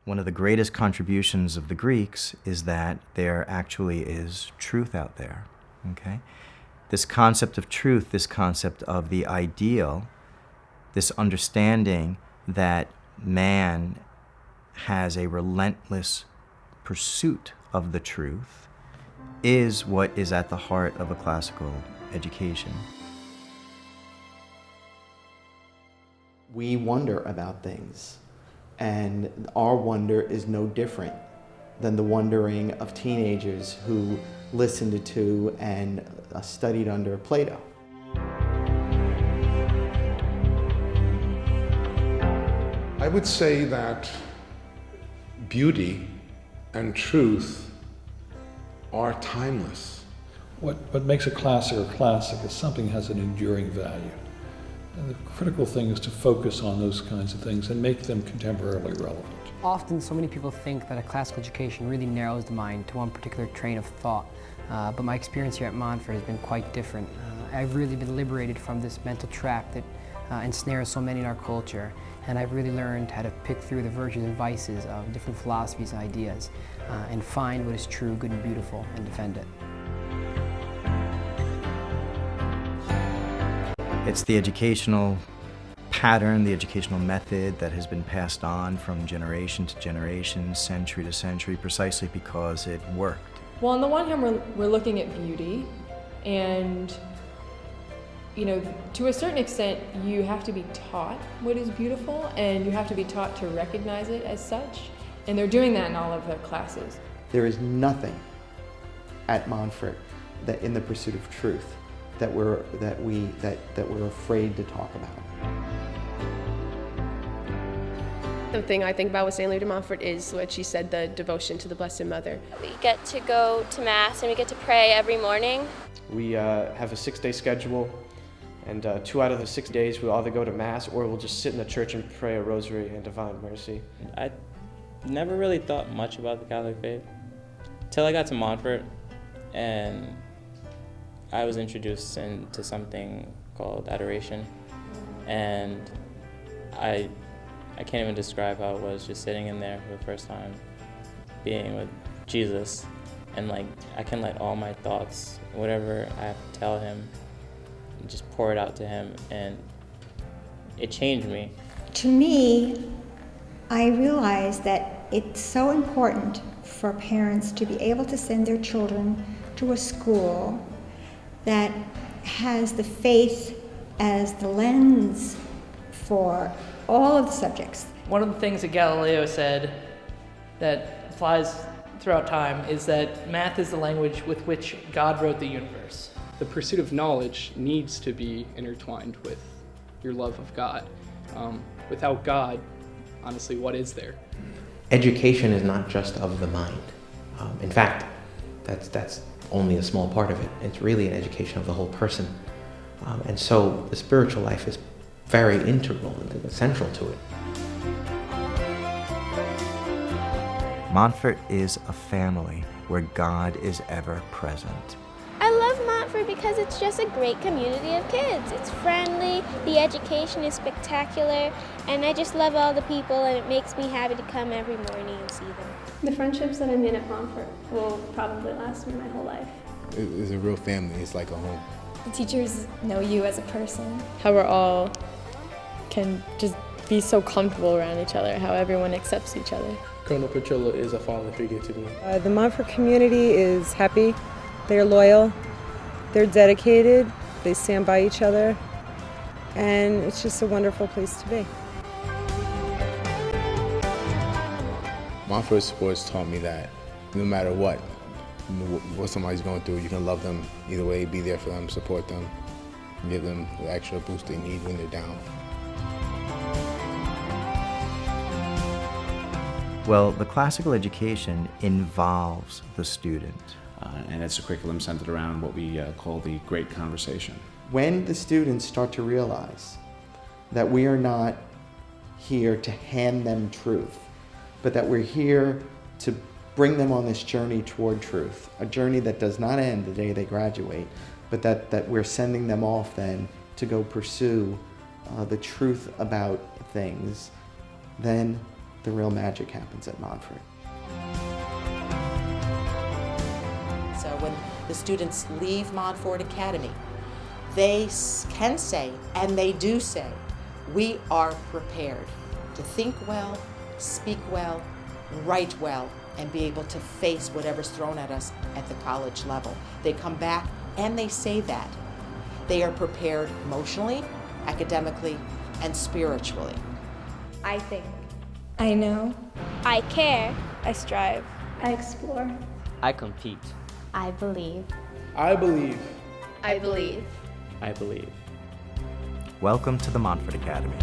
One of the greatest contributions of the Greeks is that there actually is truth out there, okay? This concept of truth, this concept of the ideal, this understanding that man has a relentless pursuit of the truth is what is at the heart of a classical education. We wonder about things, and our wonder is no different than the wondering of teenagers who listened to and studied under Plato. I would say that beauty and truth are timeless. What makes a classic is something that has an enduring value. And the critical thing is to focus on those kinds of things and make them contemporarily relevant. Often, so many people think that a classical education really narrows the mind to one particular train of thought. But my experience here at Montfort has been quite different. I've really been liberated from this mental trap that ensnares so many in our culture. And I've really learned how to pick through the virtues and vices of different philosophies and ideas and find what is true, good, and beautiful and defend it. It's the educational pattern, the educational method that has been passed on from generation to generation, century to century, precisely because it worked. Well, on the one hand, we're looking at beauty, and to a certain extent, you have to be taught what is beautiful, and you have to be taught to recognize it as such. And they're doing that in all of their classes. There is nothing at Montfort that in the pursuit of truth that we're afraid to talk about. The thing I think about with St. Louis de Montfort is what she said, the devotion to the Blessed Mother. We get to go to Mass and we get to pray every morning. We have a 6-day schedule, and 2 out of the 6 days we'll either go to Mass or we'll just sit in the church and pray a rosary and Divine Mercy. I never really thought much about the Catholic faith till I got to Montfort, and I was introduced into something called adoration, and I can't even describe how it was just sitting in there for the first time, being with Jesus, and I can let all my thoughts, whatever I have to tell him, just pour it out to him, and it changed me. To me, I realized that it's so important for parents to be able to send their children to a school that has the faith as the lens for all of the subjects. One of the things that Galileo said that applies throughout time is that math is the language with which God wrote the universe. The pursuit of knowledge needs to be intertwined with your love of God. Without God, honestly, what is there? Education is not just of the mind. In fact, that's only a small part of it. It's really an education of the whole person. And so the spiritual life is very integral and central to it. Montfort is a family where God is ever present. I love Montfort because it's just a great community of kids. It's friendly, the education is spectacular, and I just love all the people, and it makes me happy to come every morning and see them. The friendships that I made at Montfort will probably last me my whole life. It's a real family. It's like a home. The teachers know you as a person. How we're all can just be so comfortable around each other, how everyone accepts each other. Colonel Petrillo is a father figure to me. The Montfort community is happy, they're loyal, they're dedicated, they stand by each other, and it's just a wonderful place to be. Montfort sports taught me that no matter what somebody's going through, you can love them either way, be there for them, support them, give them the extra boost they need when they're down. Well, the classical education involves the student. And it's a curriculum centered around what we call the Great Conversation. When the students start to realize that we are not here to hand them truth, but that we're here to bring them on this journey toward truth, a journey that does not end the day they graduate, but that we're sending them off then to go pursue the truth about things, then the real magic happens at Montfort. So when the students leave Montfort Academy, they can say, and they do say, we are prepared to think well, speak well, write well, and be able to face whatever's thrown at us at the college level. They come back and they say that. They are prepared emotionally, academically, and spiritually. I think. I know. I care. I strive. I explore. I compete. I believe. I believe. I believe. I believe. Welcome to the Montfort Academy.